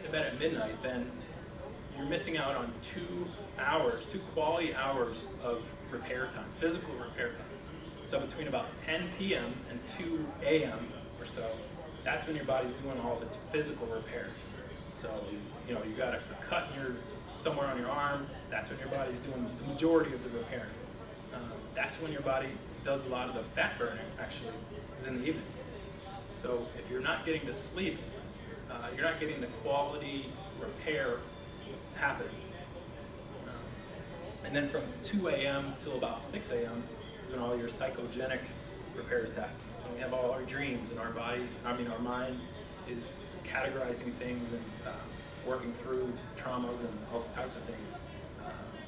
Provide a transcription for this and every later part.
to bed at midnight, then you're missing out on 2 hours, 2 quality hours of repair time, physical repair time. So between about 10 p.m. and 2 a.m. or so, that's when your body's doing all of its physical repairs. So you got a cut somewhere on your arm. That's when your body's doing the majority of the repairing. That's when your body does a lot of the fat burning. Actually, is in the evening. So if you're not getting to sleep, you're not getting the quality repair happening. And then from 2 a.m. till about 6 a.m. is when all your psychogenic repairs happen. So we have all our dreams and our mind is categorizing things and working through traumas and all types of things.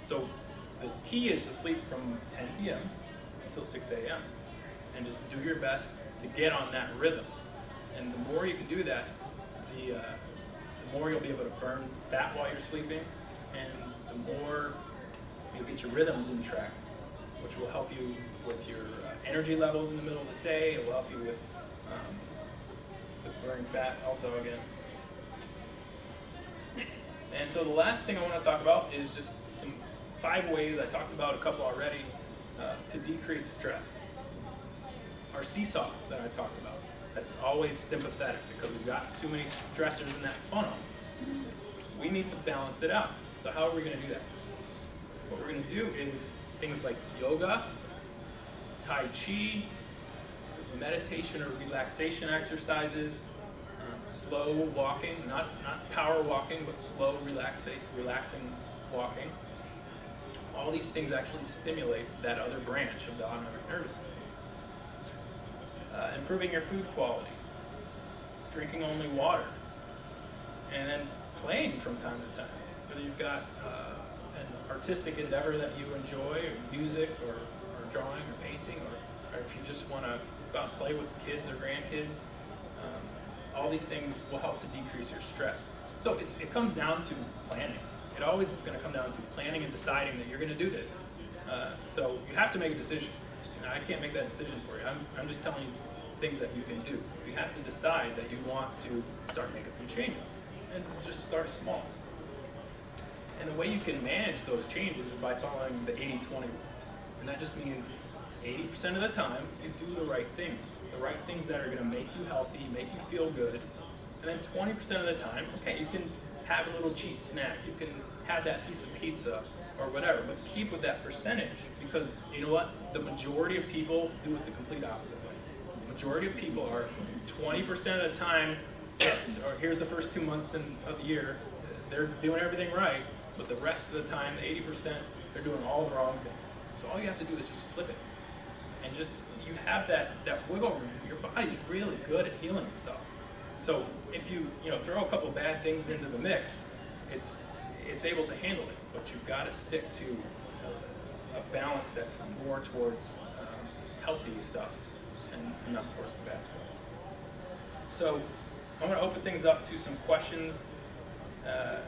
So the key is to sleep from 10 p.m. until 6 a.m. and just do your best to get on that rhythm. And the more you can do that, the more you'll be able to burn fat while you're sleeping, and the more you'll get your rhythms in track, which will help you with your energy levels in the middle of the day. It will help you with burning fat also again. And so the last thing I want to talk about is just 5 ways, I talked about a couple already, to decrease stress. Our seesaw that I talked about, that's always sympathetic because we've got too many stressors in that funnel. We need to balance it out. So how are we going to do that? What we're going to do is things like yoga, Tai Chi, meditation or relaxation exercises, slow walking, not power walking, but slow relaxing walking. All these things actually stimulate that other branch of the autonomic nervous system. Improving your food quality, drinking only water, and then playing from time to time. Whether you've got an artistic endeavor that you enjoy, or music, or drawing, or painting, or if you just want to go out and play with kids or grandkids, all these things will help to decrease your stress. So it comes down to planning. It always is going to come down to planning and deciding that you're going to do this. So you have to make a decision. I can't make that decision for you. I'm just telling you things that you can do. You have to decide that you want to start making some changes, and just start small. And the way you can manage those changes is by following the 80-20 rule. And that just means 80% of the time you do the right things that are going to make you healthy, make you feel good. And then 20% of the time, okay, you can have a little cheat snack, you can have that piece of pizza or whatever, but keep with that percentage, because you know what? The majority of people do it the complete opposite way. The majority of people are 20% of the time, yes, or here's the first 2 months of the year, they're doing everything right, but the rest of the time, the 80%, they're doing all the wrong things. So all you have to do is just flip it. And just, you have that wiggle room. Your body's really good at healing itself. So if you throw a couple bad things into the mix, it's able to handle it. But you've got to stick to a balance that's more towards healthy stuff and not towards the bad stuff. So I'm going to open things up to some questions that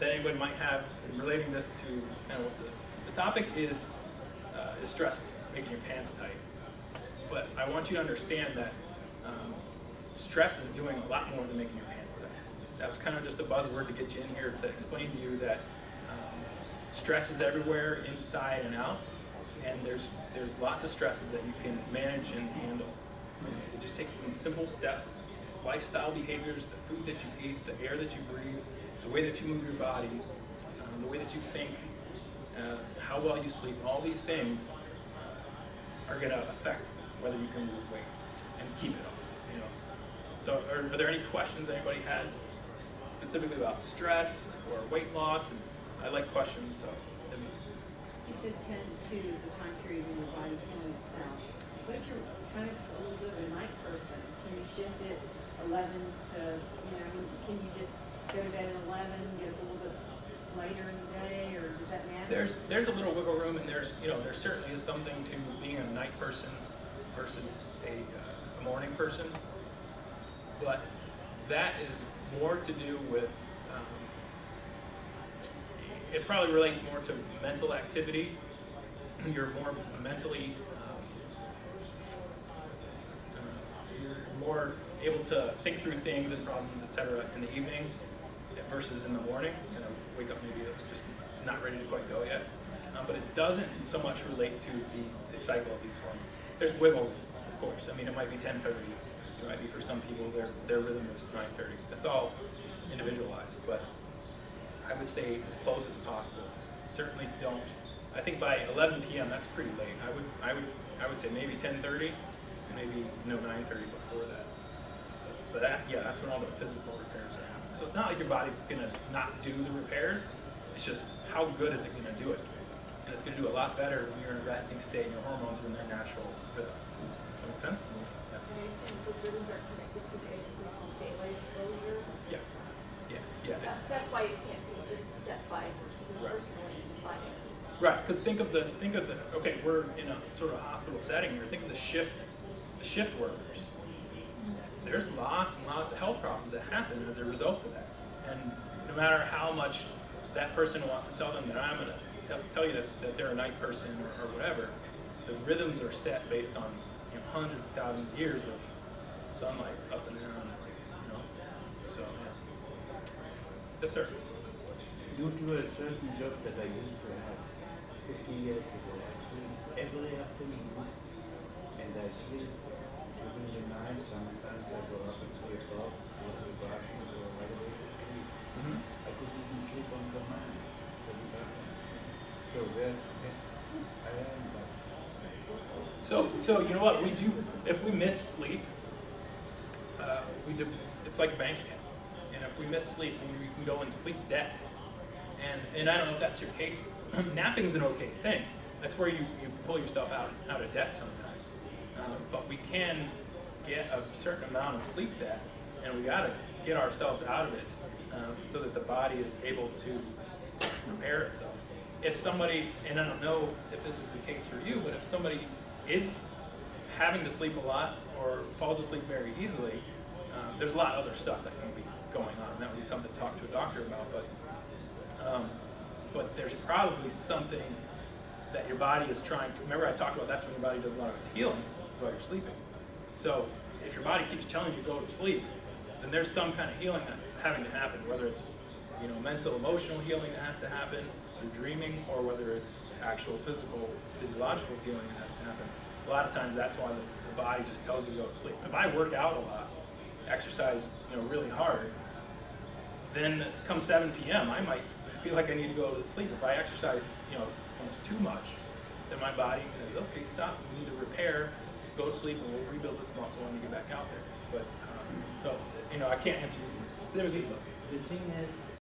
anybody might have relating this to kind of what the topic is stress making your pants tight. But I want you to understand that stress is doing a lot more than making your pants tight. That was kind of just a buzzword to get you in here to explain to you that stress is everywhere, inside and out, and there's lots of stresses that you can manage and handle. It just takes some simple steps, lifestyle behaviors, the food that you eat, the air that you breathe, the way that you move your body, the way that you think, how well you sleep. All these things are going to affect whether you can lose weight and keep it up. So are there any questions anybody has specifically about stress or weight loss? And I like questions, so. You said 10 to 2 is the time period when your body's healing itself. What if you're kind of a little bit of a night person? Can you shift it 11 to, can you just go to bed at 11 and get up a little bit later in the day, or does that matter? There's a little wiggle room, and there certainly is something to being a night person versus a morning person. But that is more to do with, it probably relates more to mental activity. You're more mentally, you're more able to think through things and problems, etc. in the evening. versus in the morning, wake up maybe just not ready to quite go yet. But it doesn't so much relate to the cycle of these hormones. There's wiggle, of course. I mean, it might be 10:30. It might be for some people their rhythm is 9:30. That's all individualized, but I would stay as close as possible. Certainly don't. I think by 11 p.m. that's pretty late. I would say maybe 10:30, and maybe 9:30 before that. But that's when all the physical repairs are happening. So it's not like your body's gonna not do the repairs. It's just how good is it gonna do it? And it's gonna do a lot better when you're in a resting state and your hormones are in their natural rhythm. Does that make sense? Yeah. Are you saying the rhythms are connected to basically to daylight exposure? Yeah. That's why it can't be just set by Right. personally deciding. Right, because think of the okay, we're in a sort of hospital setting here. Think of the shift workers. There's lots and lots of health problems that happen as a result of that. And no matter how much that person wants to tell them that I'm going to tell you that they're a night person or whatever, the rhythms are set based on hundreds of thousands of years of sunlight up and down, So, yeah. Yes, sir. Due to a certain job that I used to have 50 years ago, I sleep every afternoon, and I sleep during the night. Sometimes I go up at 3 o'clock, go to the bathroom, go right away to sleep. I could even sleep on command to the bathroom. So I am back. So you know what we do if we miss sleep? It's like a bank account, and if we miss sleep, we go in sleep debt. And I don't know if that's your case. Napping is an okay thing. That's where you pull yourself out of debt sometimes. But we can get a certain amount of sleep debt, and we got to get ourselves out of it so that the body is able to repair itself. If somebody, and I don't know if this is the case for you, but if somebody is having to sleep a lot or falls asleep very easily, there's a lot of other stuff that can be going on. That would be something to talk to a doctor about, but there's probably something that your body is trying to, remember I talked about that's when your body does a lot of its healing, that's why you're sleeping. So if your body keeps telling you to go to sleep, then there's some kind of healing that's having to happen, whether it's mental, emotional healing that has to happen through dreaming, or whether it's actual physiological healing that has to happen. A lot of times that's why the body just tells you to go to sleep. If I work out a lot, exercise really hard, then come 7 p.m. I might feel like I need to go to sleep. If I exercise almost too much, then my body says, okay, stop, we need to repair, go to sleep, and we'll rebuild this muscle when you get back out there. But so I can't answer you specifically, but The thing is,